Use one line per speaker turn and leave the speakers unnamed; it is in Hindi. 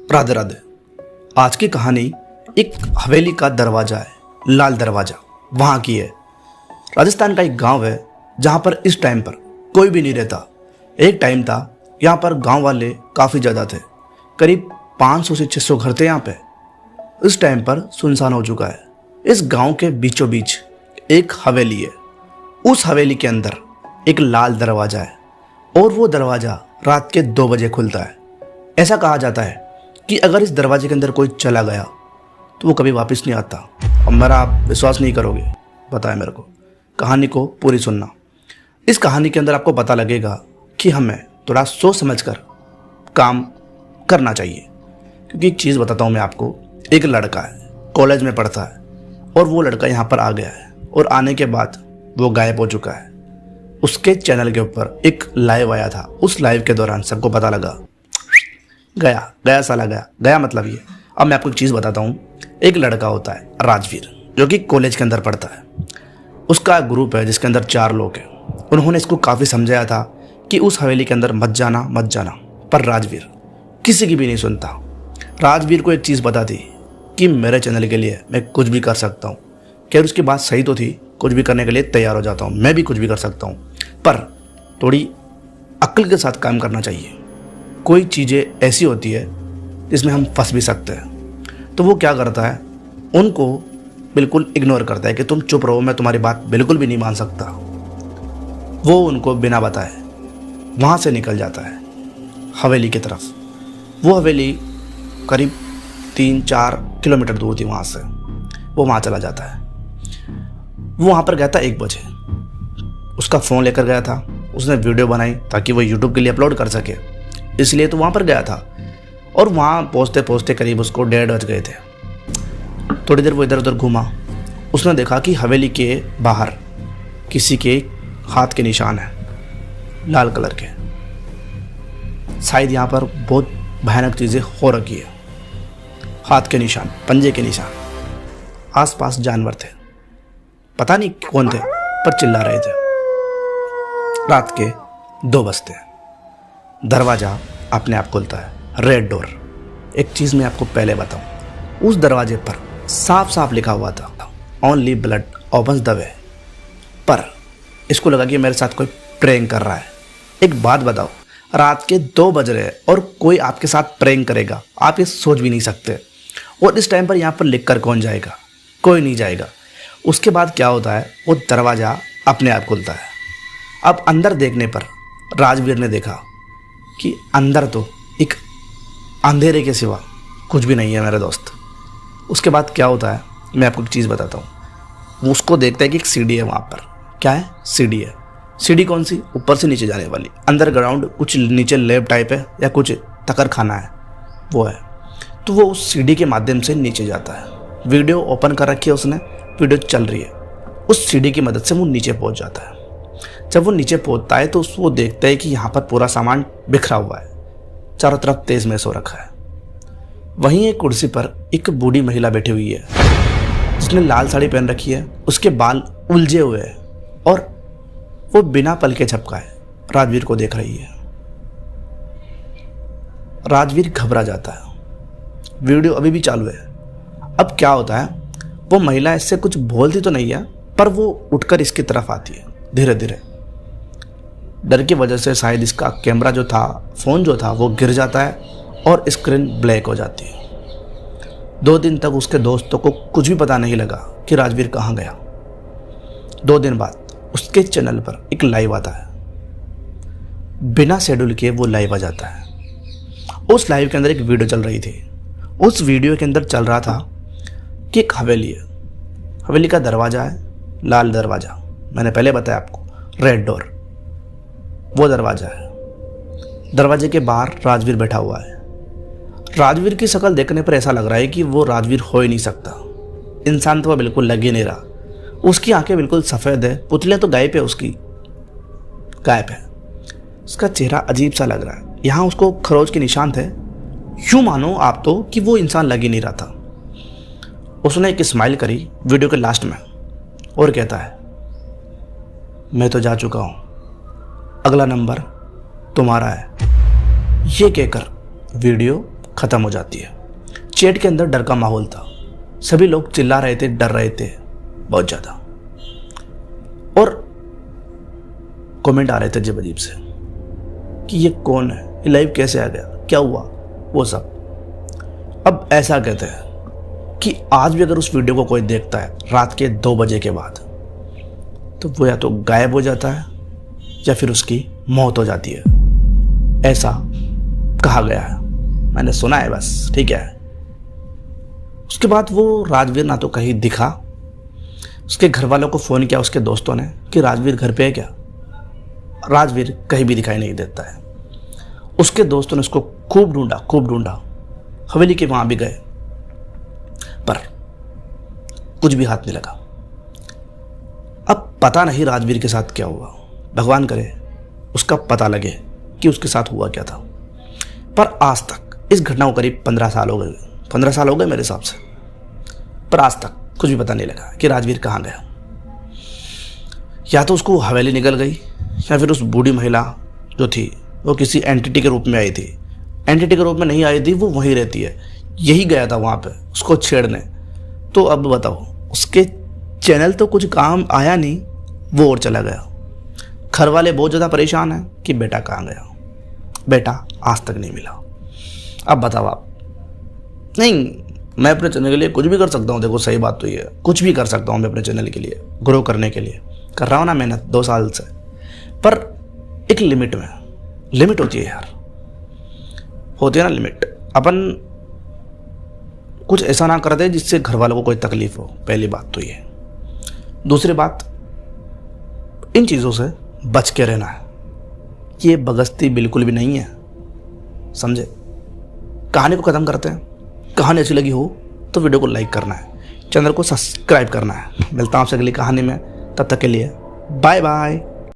राधे राधे। आज की कहानी एक हवेली का दरवाज़ा है, लाल दरवाज़ा वहाँ की है। राजस्थान का एक गांव है जहाँ पर इस टाइम पर कोई भी नहीं रहता। एक टाइम था यहाँ पर गांव वाले काफ़ी ज़्यादा थे, करीब 500 से 600 घर थे यहाँ पे। इस टाइम पर सुनसान हो चुका है। इस गांव के बीचों बीच एक हवेली है। उस हवेली के अंदर एक लाल दरवाज़ा है और वो दरवाज़ा रात के 2 बजे खुलता है। ऐसा कहा जाता है कि अगर इस दरवाजे के अंदर कोई चला गया तो वो कभी वापस नहीं आता। और मेरा आप विश्वास नहीं करोगे, बताए मेरे को, कहानी को पूरी सुनना। इस कहानी के अंदर आपको पता लगेगा कि हमें थोड़ा सोच समझ कर काम करना चाहिए। क्योंकि एक चीज़ बताता हूँ मैं आपको। एक लड़का है, कॉलेज में पढ़ता है और वो लड़का यहाँ पर आ गया है और आने के बाद वो गायब हो चुका है। उसके चैनल के ऊपर एक लाइव आया था। उस लाइव के दौरान सबको पता लगा, गया साला गया मतलब ये। अब मैं आपको एक चीज़ बताता हूँ। एक लड़का होता है राजवीर, जो कि कॉलेज के अंदर पढ़ता है। उसका ग्रुप है जिसके अंदर 4 लोग हैं। उन्होंने इसको काफ़ी समझाया था कि उस हवेली के अंदर मत जाना, पर राजवीर किसी की भी नहीं सुनता। राजवीर को एक चीज़ पता थी कि मेरे चैनल के लिए मैं कुछ भी कर सकता हूँ। खैर उसकी बात सही तो थी, कुछ भी करने के लिए तैयार हो जाता हूँ, मैं भी कुछ भी कर सकता हूँ, पर थोड़ी अक्ल के साथ काम करना चाहिए। कोई चीज़ें ऐसी होती है जिसमें हम फंस भी सकते हैं। तो वो क्या करता है, उनको बिल्कुल इग्नोर करता है कि तुम चुप रहो, मैं तुम्हारी बात बिल्कुल भी नहीं मान सकता। वो उनको बिना बताए वहाँ से निकल जाता है हवेली की तरफ। वो हवेली करीब 3-4 किलोमीटर दूर थी वहाँ से। वो वहाँ चला जाता है। वो वहाँ पर गया था 1 बजे। उसका फ़ोन लेकर गया था। उसने वीडियो बनाई ताकि वो यूट्यूब के लिए अपलोड कर सके, इसलिए तो वहाँ पर गया था। और वहाँ पहुँचते पहुँचते करीब उसको 1:30 बज गए थे। थोड़ी देर वो इधर उधर घूमा। उसने देखा कि हवेली के बाहर किसी के हाथ के निशान हैं, लाल कलर के। शायद यहाँ पर बहुत भयानक चीज़ें हो रखी है। हाथ के निशान, पंजे के निशान। आसपास जानवर थे, पता नहीं कौन थे, पर चिल्ला रहे थे। रात के 2 बजते हैं। दरवाज़ा अपने आप खुलता है, रेड डोर। एक चीज़ मैं आपको पहले बताऊं, उस दरवाजे पर साफ साफ लिखा हुआ था only blood opens the way. पर इसको लगा कि मेरे साथ कोई प्रैंक कर रहा है। एक बात बताओ, रात के 2 बज रहे हैं और कोई आपके साथ प्रैंक करेगा, आप ये सोच भी नहीं सकते। और इस टाइम पर यहाँ पर लिख कर कौन जाएगा? कोई नहीं जाएगा। उसके बाद क्या होता है, वो दरवाज़ा अपने आप खुलता है। अब अंदर देखने पर राजवीर ने देखा कि अंदर तो एक अंधेरे के सिवा कुछ भी नहीं है मेरे दोस्त। उसके बाद क्या होता है, मैं आपको एक चीज़ बताता हूँ। वो उसको देखता है कि एक सीढ़ी है वहाँ पर। क्या है? सीढ़ी है। सीढ़ी कौन सी? ऊपर से नीचे जाने वाली। अंडरग्राउंड कुछ नीचे लैब टाइप है या कुछ तकर खाना है, वो है। तो वो उस सीढ़ी के माध्यम से नीचे जाता है। वीडियो ओपन कर रखी है उसने, वीडियो चल रही है। उस सीढ़ी की मदद से वो नीचे पहुँच जाता है। जब वो नीचे पहुंचता है तो वो देखता है कि यहाँ पर पूरा सामान बिखरा हुआ है, चारों तरफ तेज मैस हो रखा है। वहीं एक कुर्सी पर एक बूढ़ी महिला बैठी हुई है, जिसने लाल साड़ी पहन रखी है। उसके बाल उलझे हुए हैं और वो बिना पलके झपकाए राजवीर को देख रही है। राजवीर घबरा जाता है। वीडियो अभी भी चालू है। अब क्या होता है, वो महिला इससे कुछ बोलती तो नहीं है, पर वो उठकर इसकी तरफ आती है धीरे धीरे। डर की वजह से शायद इसका कैमरा जो था, फ़ोन जो था, वो गिर जाता है और स्क्रीन ब्लैक हो जाती है। 2 दिन तक उसके दोस्तों को कुछ भी पता नहीं लगा कि राजवीर कहाँ गया। 2 दिन बाद उसके चैनल पर एक लाइव आता है। बिना शेड्यूल के वो लाइव आ जाता है। उस लाइव के अंदर एक वीडियो चल रही थी। उस वीडियो के अंदर चल रहा था कि एक हवेली है। हवेली का दरवाज़ा है, लाल दरवाज़ा। मैंने पहले बताया आपको, रेड डोर। वो दरवाज़ा है। दरवाजे के बाहर राजवीर बैठा हुआ है। राजवीर की शक्ल देखने पर ऐसा लग रहा है कि वो राजवीर हो ही नहीं सकता। इंसान तो वह बिल्कुल लग ही नहीं रहा। उसकी आंखें बिल्कुल सफ़ेद है, पुतलियाँ तो गायब है, उसकी गायब है। उसका चेहरा अजीब सा लग रहा है। यहाँ उसको खरोच के निशान थे। यूँ मानो आप तो कि वो इंसान लग ही नहीं रहा था। उसने एक स्माइल करी वीडियो के लास्ट में और कहता है, मैं तो जा चुका हूँ, अगला नंबर तुम्हारा है। ये कहकर वीडियो ख़त्म हो जाती है। चैट के अंदर डर का माहौल था, सभी लोग चिल्ला रहे थे, डर रहे थे बहुत ज़्यादा, और कमेंट आ रहे थे अजीब अजीब से कि ये कौन है, ये लाइव कैसे आ गया, क्या हुआ, वो सब। अब ऐसा कहते हैं कि आज भी अगर उस वीडियो को कोई देखता है रात के 2 बजे के बाद, तो वो या तो गायब हो जाता है या फिर उसकी मौत हो जाती है, ऐसा कहा गया है, मैंने सुना है बस, ठीक है। उसके बाद वो राजवीर ना तो कहीं दिखा, उसके घर वालों को फ़ोन किया उसके दोस्तों ने कि राजवीर घर पे है क्या, राजवीर कहीं भी दिखाई नहीं देता है। उसके दोस्तों ने उसको खूब ढूंढा, हवेली के वहाँ भी गए, पर कुछ भी हाथ नहीं लगा। अब पता नहीं राजवीर के साथ क्या हुआ, भगवान करे उसका पता लगे कि उसके साथ हुआ क्या था। पर आज तक इस घटना को करीब 15 साल हो गए, 15 साल हो गए मेरे हिसाब से, पर आज तक कुछ भी पता नहीं लगा कि राजवीर कहाँ गया। या तो उसको हवेली निकल गई, या फिर उस बूढ़ी महिला जो थी वो किसी एंटिटी के रूप में आई थी। एंटिटी के रूप में नहीं आई थी, वो वहीं रहती है, यही गया था वहाँ पे उसको छेड़ने। तो अब बताओ, उसके चैनल तो कुछ काम आया नहीं, वो और चला गया। घर वाले बहुत ज़्यादा परेशान हैं कि बेटा कहाँ गया, बेटा आज तक नहीं मिला। अब बताओ आप, नहीं मैं अपने चैनल के लिए कुछ भी कर सकता हूँ, देखो सही बात तो ये है, कुछ भी कर सकता हूँ मैं अपने चैनल के लिए, ग्रो करने के लिए कर रहा हूँ ना मेहनत 2 साल से, पर एक लिमिट में, लिमिट होती है यार, होती है ना लिमिट। अपन कुछ ऐसा ना कर दे जिससे घर वालों को कोई तकलीफ हो, पहली बात तो ये। दूसरी बात, इन चीज़ों से बच के रहना है, ये बगस्ती बिल्कुल भी नहीं है, समझे। कहानी को ख़त्म करते हैं। कहानी अच्छी लगी हो तो वीडियो को लाइक करना है, चैनल को सब्सक्राइब करना है। मिलता हूँ आपसे अगली कहानी में, तब तक के लिए बाय बाय।